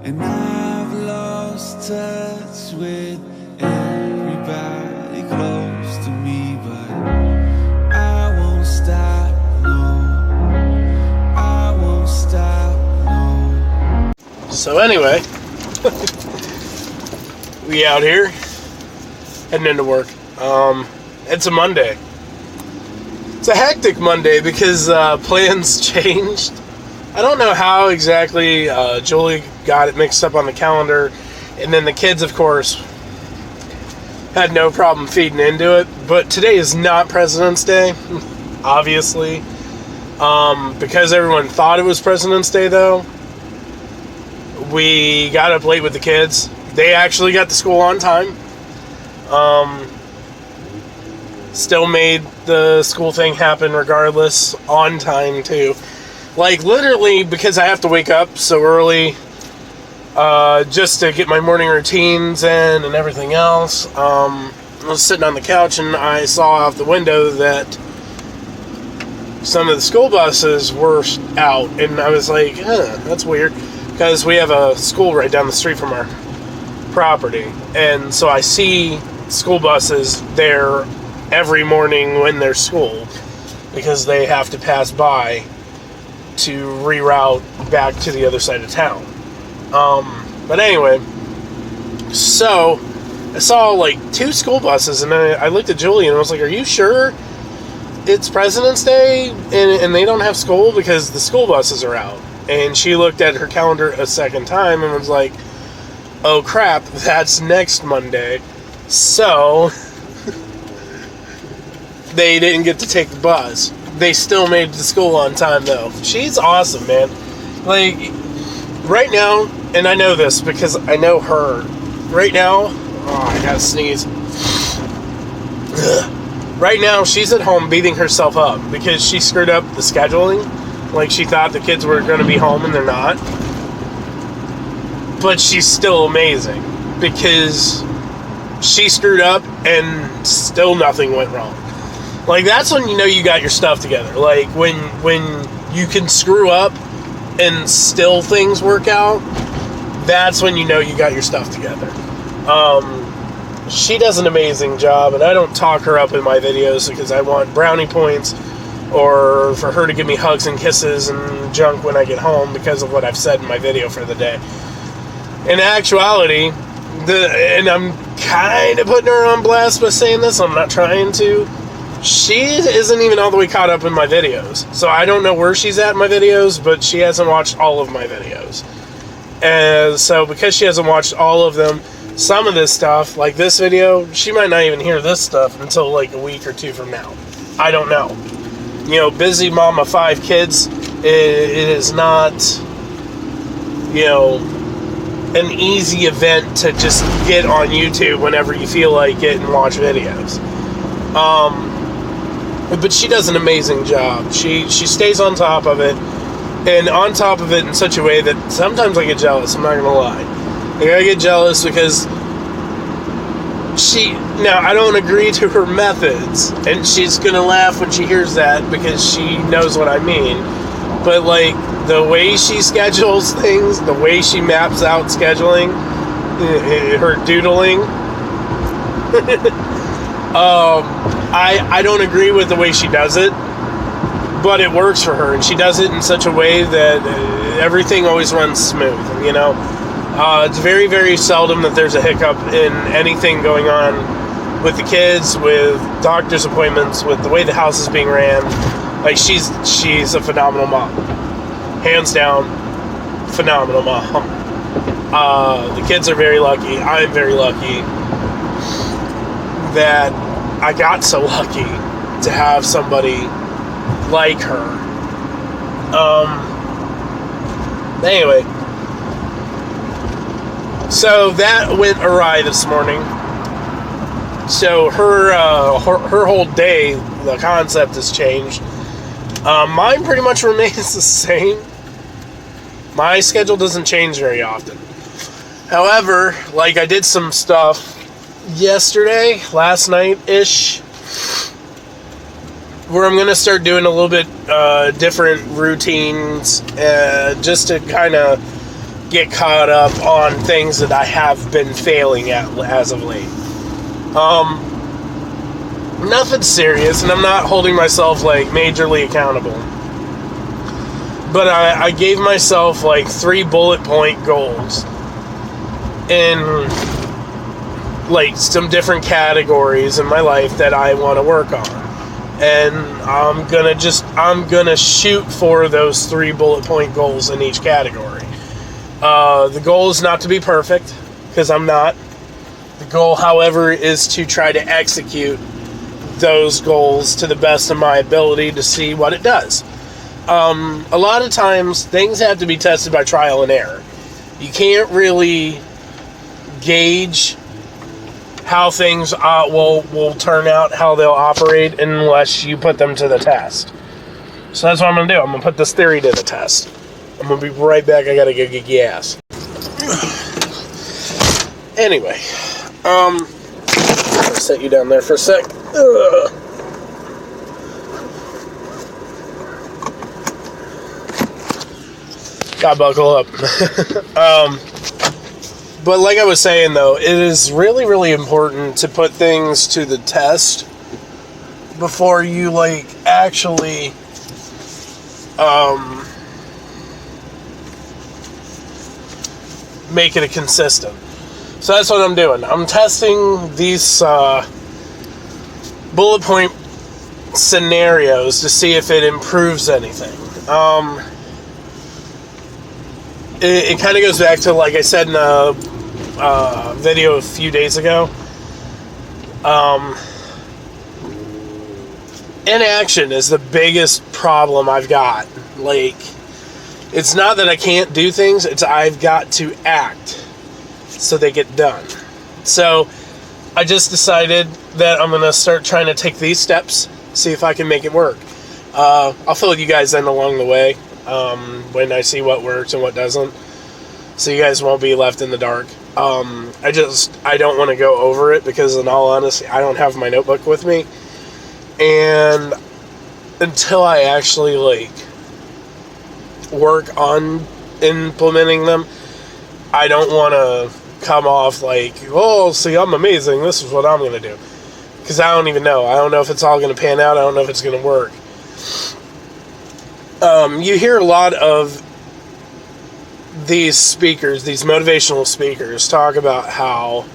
And I've lost touch with everybody close to me, but I won't stop, no, I won't stop, no. So anyway, we out here, heading into work. It's a Monday. It's a hectic Monday because plans changed. I don't know how exactly Julie got it mixed up on the calendar, and then the kids, of course, had no problem feeding into it. But today is not President's Day, obviously. Because everyone thought it was President's Day, though, we got up late with the kids. They actually got to school on time. Still made the school thing happen regardless, on time, too. Like, literally, because I have to wake up so early just to get my morning routines in and everything else. I was sitting on the couch and I saw out the window that some of the school buses were out. And I was like, that's weird. Because we have a school right down the street from our property. And so I see school buses there every morning when there's school. Because they have to pass by to reroute back to the other side of town. But anyway, so I saw like 2 school buses, and then I looked at Julie and I was like, are you sure it's President's Day and they don't have school? Because the school buses are out. And she looked at her calendar a second time and was like, oh crap, that's next Monday. So they didn't get to take the bus. They still made it to school on time, though. She's awesome, man. Like, right now, and I know this because I know her. Right now, I gotta sneeze. Right now, she's at home beating herself up because she screwed up the scheduling. Like, she thought the kids were going to be home, and they're not. But she's still amazing because she screwed up, and still nothing went wrong. Like, that's when you know you got your stuff together. Like, when you can screw up and still things work out, that's when you know you got your stuff together. She does an amazing job, and I don't talk her up in my videos because I want brownie points or for her to give me hugs and kisses and junk when I get home because of what I've said in my video for the day. In actuality, and I'm kind of putting her on blast by saying this, I'm not trying to, she isn't even all the way caught up in my videos. So I don't know where she's at in my videos, but she hasn't watched all of my videos. And so because she hasn't watched all of them, some of this stuff, like this video, she might not even hear this stuff until like a week or 2 from now. I don't know. You know, busy mom of 5 kids, it is not, you know, an easy event to just get on YouTube whenever you feel like it and watch videos. But she does an amazing job. She stays on top of it, and on top of it in such a way that sometimes I get jealous, I'm not going to lie. Like, I get jealous because now, I don't agree to her methods, and she's going to laugh when she hears that because she knows what I mean. But, like, the way she schedules things, the way she maps out scheduling, her doodling, I don't agree with the way she does it, but it works for her, and she does it in such a way that everything always runs smooth, you know? It's very, very seldom that there's a hiccup in anything going on with the kids, with doctor's appointments, with the way the house is being ran. Like, she's a phenomenal mom. Hands down, phenomenal mom. The kids are very lucky. I'm very lucky that I got so lucky to have somebody like her. Anyway, so that went awry this morning. So her whole day, the concept has changed. Mine pretty much remains the same. My schedule doesn't change very often. However, like I did some stuff yesterday, last night-ish, where I'm going to start doing a little bit different routines just to kind of get caught up on things that I have been failing at as of late. Nothing serious, and I'm not holding myself like majorly accountable. But I gave myself like 3 bullet point goals in like some different categories in my life that I want to work on. And I'm gonna shoot for those 3 bullet point goals in each category. The goal is not to be perfect, because I'm not. The goal, however, is to try to execute those goals to the best of my ability to see what it does. A lot of times, things have to be tested by trial and error. You can't really gauge how things will turn out, how they'll operate, unless you put them to the test. So that's what I'm going to do. I'm going to put this theory to the test. I'm going to be right back. I got to go get gas. Anyway, I'll set you down there for a sec. Ugh. God, buckle up. But like I was saying, though, it is really, really important to put things to the test before you, like, actually make it a consistent. So that's what I'm doing. I'm testing these bullet point scenarios to see if it improves anything. It kind of goes back to, like I said in a video a few days ago. Inaction is the biggest problem I've got. Like, it's not that I can't do things, it's I've got to act so they get done. So I just decided that I'm going to start trying to take these steps, see if I can make it work. I'll fill you guys in along the way when I see what works and what doesn't, so you guys won't be left in the dark. I don't want to go over it because, in all honesty, I don't have my notebook with me, and until I actually like work on implementing them, I don't want to come off like, oh, see, I'm amazing, this is what I'm going to do, because I don't even know. I don't know if it's all going to pan out. I don't know if it's going to work. You hear a lot of these speakers, these motivational speakers, talk about how,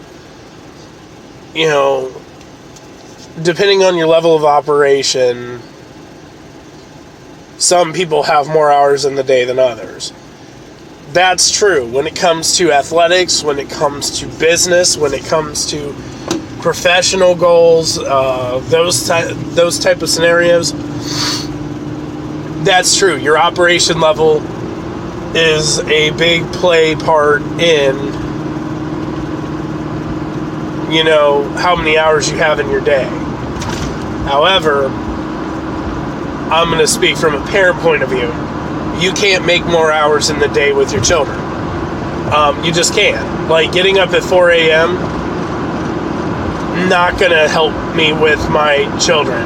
you know, depending on your level of operation, some people have more hours in the day than others. That's true when it comes to athletics, when it comes to business, when it comes to professional goals, those type of scenarios. That's true. Your operation level is a big play part in, you know, how many hours you have in your day. However, I'm going to speak from a parent point of view. You can't make more hours in the day with your children. You just can't. Like, getting up at 4 a.m., not going to help me with my children.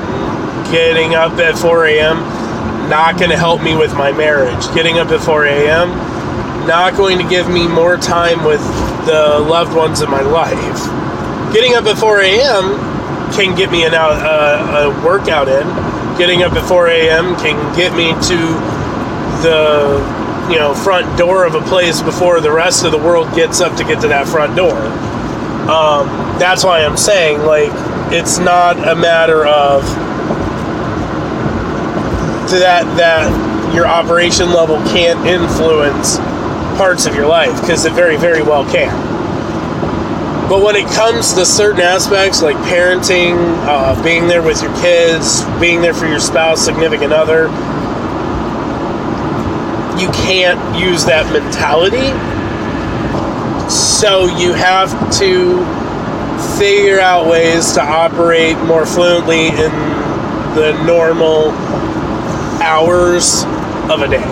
Getting up at 4 a.m., not going to help me with my marriage. Getting up at 4 a.m., not going to give me more time with the loved ones in my life. Getting up at 4 a.m. can get me a workout in. Getting up at 4 a.m. can get me to the, you know, front door of a place before the rest of the world gets up to get to that front door. That's why I'm saying, like, it's not a matter of that your operation level can't influence parts of your life, because it very, very well can. But when it comes to certain aspects like parenting, being there with your kids, being there for your spouse, significant other, you can't use that mentality. So you have to figure out ways to operate more fluently in the normal hours of a day.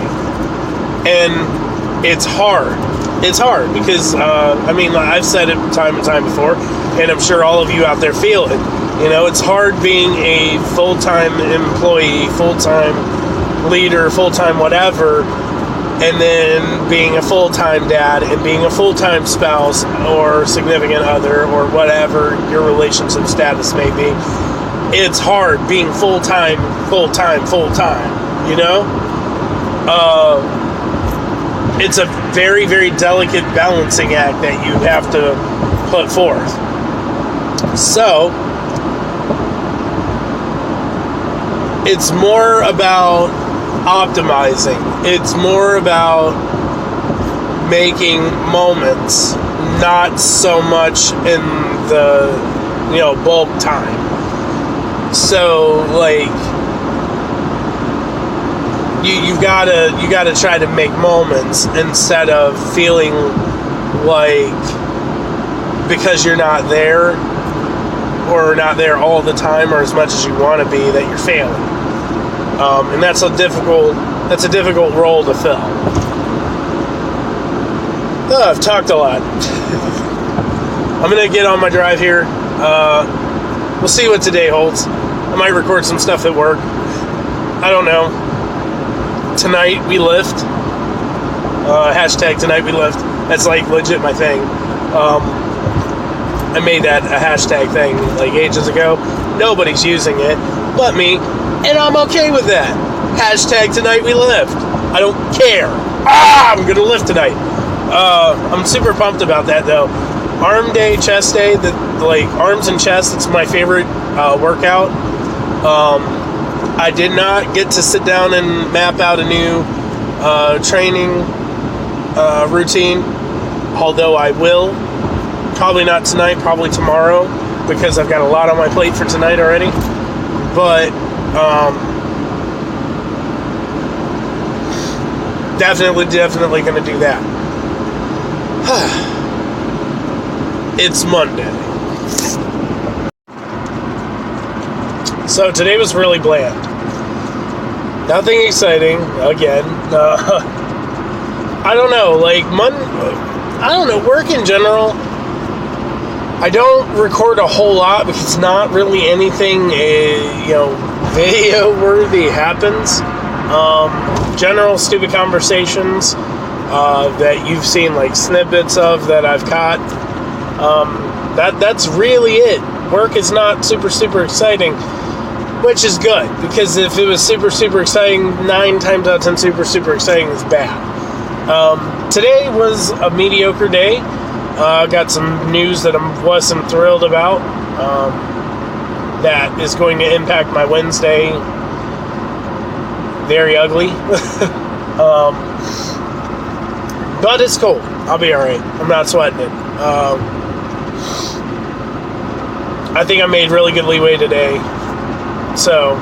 And it's hard. It's hard because, I've said it time and time before, and I'm sure all of you out there feel it. It's hard being a full-time employee, full-time leader, full-time whatever, and then being a full-time dad and being a full-time spouse or significant other or whatever your relationship status may be. It's hard being full-time, it's a very, very delicate balancing act that you have to put forth. So, it's more about optimizing. It's more about making moments, not so much in the, bulk time. So, you gotta try to make moments instead of feeling like because you're not there or not there all the time or as much as you want to be that you're failing. And that's a difficult role to fill. I've talked a lot. I'm gonna get on my drive here. We'll see what today holds. I might record some stuff at work. I don't know. Tonight we lift. Hashtag tonight we lift. That's legit my thing. I made that a hashtag thing ages ago. Nobody's using it but me, and I'm okay with that. Hashtag tonight we lift. I don't care. I'm gonna lift tonight. I'm super pumped about that though. Arm day, chest day, arms and chest, it's my favorite workout. I did not get to sit down and map out a new training routine, although I will. Probably not tonight, probably tomorrow, because I've got a lot on my plate for tonight already. But definitely going to do that. It's Monday. So today was really bland. Nothing exciting, again. I don't know, work in general, I don't record a whole lot because it's not really anything, video-worthy happens. General stupid conversations that you've seen, snippets of that I've caught. That's really it. Work is not super, super exciting. Which is good, because if it was super, super exciting, 9 times out of 10 super, super exciting is bad. Today was a mediocre day. Got some news that I wasn't thrilled about. That is going to impact my Wednesday very ugly. But it's cool. I'll be alright. I'm not sweating it. I think I made really good leeway today. So,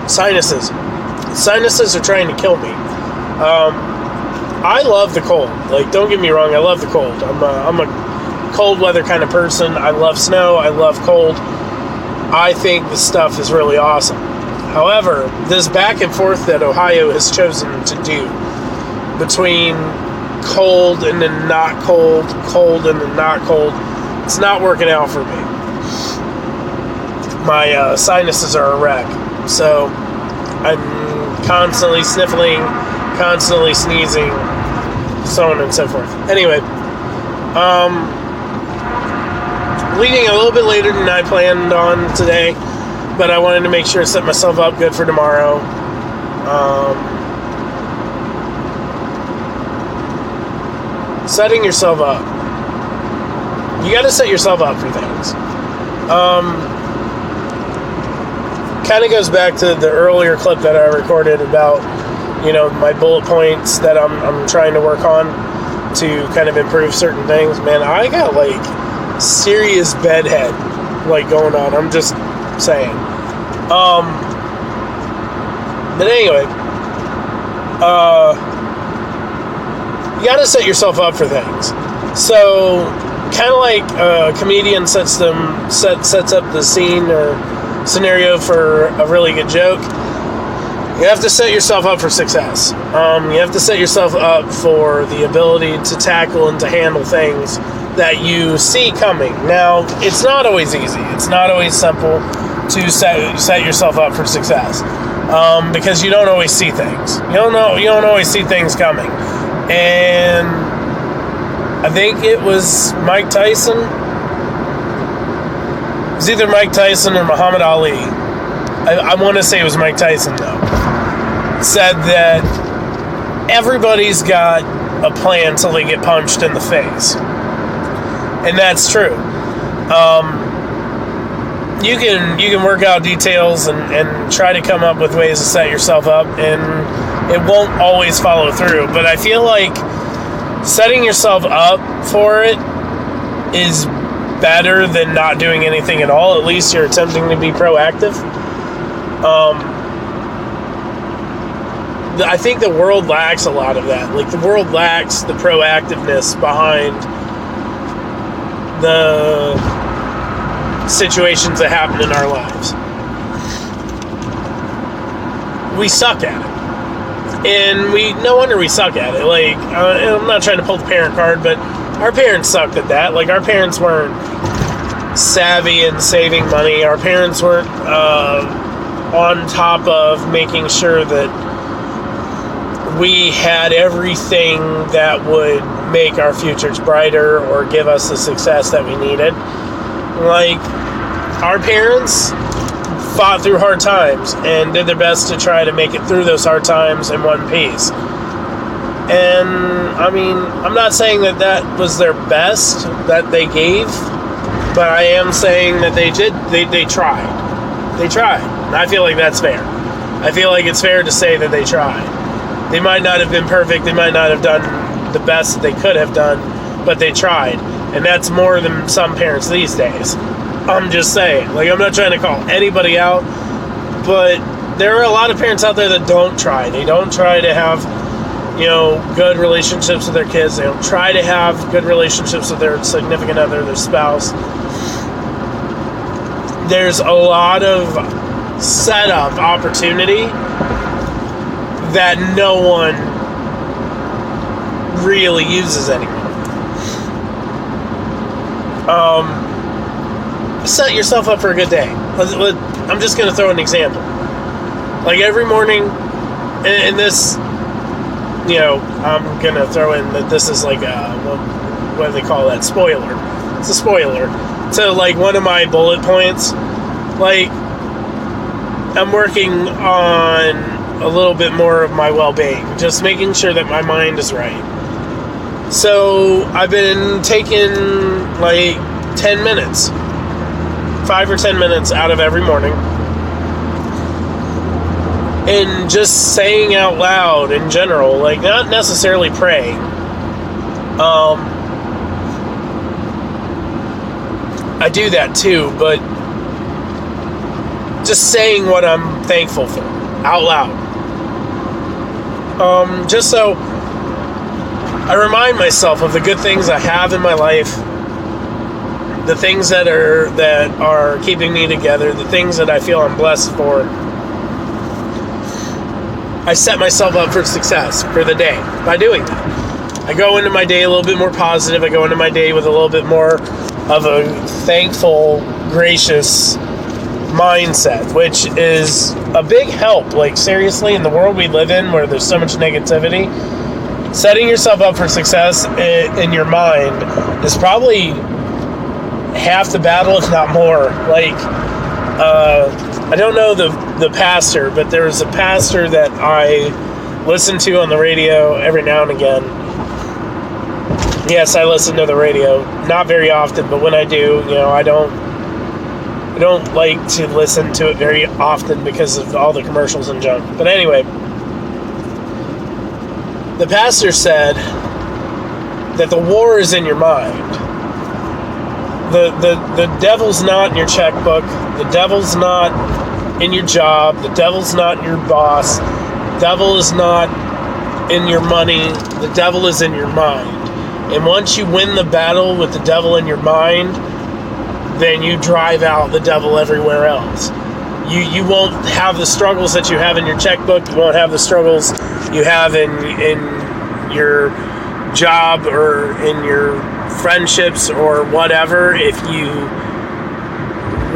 sinuses. Sinuses are trying to kill me. I love the cold. Don't get me wrong, I love the cold. I'm a cold weather kind of person. I love snow. I love cold. I think this stuff is really awesome. However, this back and forth that Ohio has chosen to do between cold and then not cold, cold and then not cold, it's not working out for me. My sinuses are a wreck, so I'm constantly sniffling, constantly sneezing, so on and so forth. Anyway, leaving a little bit later than I planned on today, but I wanted to make sure to set myself up good for tomorrow. Setting yourself up. You got to set yourself up for things. Kind of goes back to the earlier clip that I recorded about, my bullet points that I'm trying to work on to kind of improve certain things. Man, I got serious bedhead going on. I'm just saying. But anyway, you got to set yourself up for things. So kind of like a comedian sets up the scene or scenario for a really good joke. You have to set yourself up for success. You have to set yourself up for the ability to tackle and to handle things that you see coming. Now, it's not always easy. It's not always simple to set yourself up for success, because you don't always see things. You don't always see things coming. And I think it was Mike Tyson. It was either Mike Tyson or Muhammad Ali. I want to say it was Mike Tyson, though. Said that everybody's got a plan till they get punched in the face. And that's true. You can work out details and try to come up with ways to set yourself up, and it won't always follow through. But I feel like setting yourself up for it is better than not doing anything at all. At least you're attempting to be proactive. I think the world lacks a lot of that. Like, the world lacks the proactiveness behind the situations that happen in our lives. We suck at it. And no wonder we suck at it. Like, I'm not trying to pull the parent card, but our parents sucked at that. Like, our parents weren't savvy in saving money. Our parents weren't on top of making sure that we had everything that would make our futures brighter or give us the success that we needed. Like, our parents fought through hard times and did their best to try to make it through those hard times in one piece. And, I mean, I'm not saying that was their best that they gave, but I am saying that they tried. They tried. And I feel like that's fair. I feel like it's fair to say that they tried. They might not have been perfect. They might not have done the best that they could have done, but they tried. And that's more than some parents these days. I'm just saying. Like, I'm not trying to call anybody out, but there are a lot of parents out there that don't try. They don't try to have, good relationships with their kids. They don't try to have good relationships with their significant other, their spouse. There's a lot of setup opportunity that no one really uses anymore. Set yourself up for a good day. I'm just going to throw an example. Like, every morning, and this, I'm going to throw in that this is like what do they call that? Spoiler. It's a spoiler. So, like, one of my bullet points, like, I'm working on a little bit more of my well-being, just making sure that my mind is right. So I've been taking like 10 minutes, 5 or 10 minutes out of every morning, and just saying out loud in general, like, not necessarily praying. I do that too, but just saying what I'm thankful for out loud. Just so I remind myself of the good things I have in my life, the things that are keeping me together, the things that I feel I'm blessed for. I set myself up for success for the day by doing that. I go into my day a little bit more positive. I go into my day with a little bit more of a thankful, gracious mindset, which is a big help. Like, seriously, in the world we live in where there's so much negativity, setting yourself up for success in your mind is probably half the battle, if not more. Like, I don't know the pastor, but there's a pastor that I listen to on the radio every now and again. Yes, I listen to the radio, not very often, but when I do, I don't like to listen to it very often because of all the commercials and junk. But anyway, the pastor said that the war is in your mind. The devil's not in your checkbook. The devil's not in your job. The devil's not your boss. The devil is not in your money. The devil is in your mind. And once you win the battle with the devil in your mind, then you drive out the devil everywhere else. You won't have the struggles that you have in your checkbook. You won't have the struggles you have in your job or in your friendships or whatever if you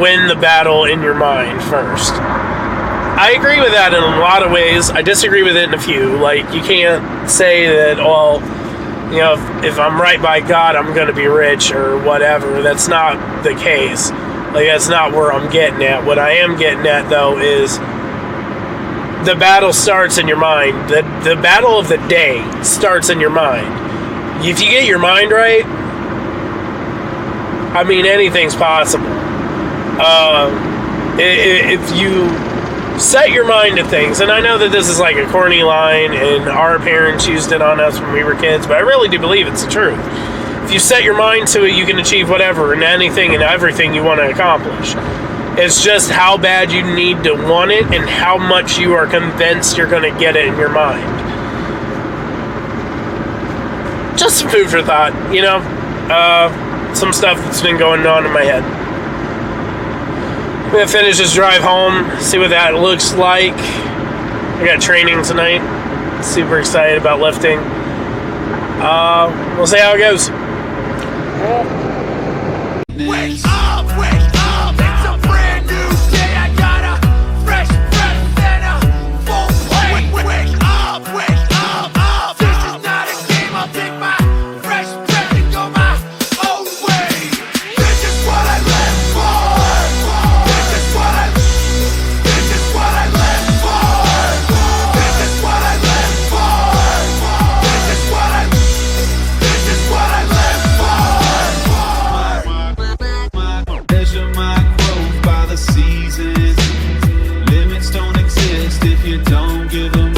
win the battle in your mind first. I agree with that in a lot of ways. I disagree with it in a few. Like, you can't say that, well, you know, if I'm right by God, I'm going to be rich or whatever. That's not the case. Like, that's not where I'm getting at. What I am getting at, though, is the battle starts in your mind. The battle of the day starts in your mind. If you get your mind right, I mean, anything's possible. If you set your mind to things, and I know that this is like a corny line, and our parents used it on us when we were kids, but I really do believe it's the truth. If you set your mind to it, you can achieve whatever and anything and everything you want to accomplish. It's just how bad you need to want it and how much you are convinced you're going to get it in your mind. Just some food for thought, you know? Some stuff that's been going on in my head. I'm going to finish this drive home, see what that looks like. I got training tonight. Super excited about lifting. We'll see how it goes. Wake up, it's a brand new day. I got a fresh breath and a full plate. Wake up, this is not a game. I'll take my fresh breath and go my own way. This is what I live for. This is what I live for. This is what I live for. This is what I live for. Measure my growth by the seasons. Limits don't exist if you don't give them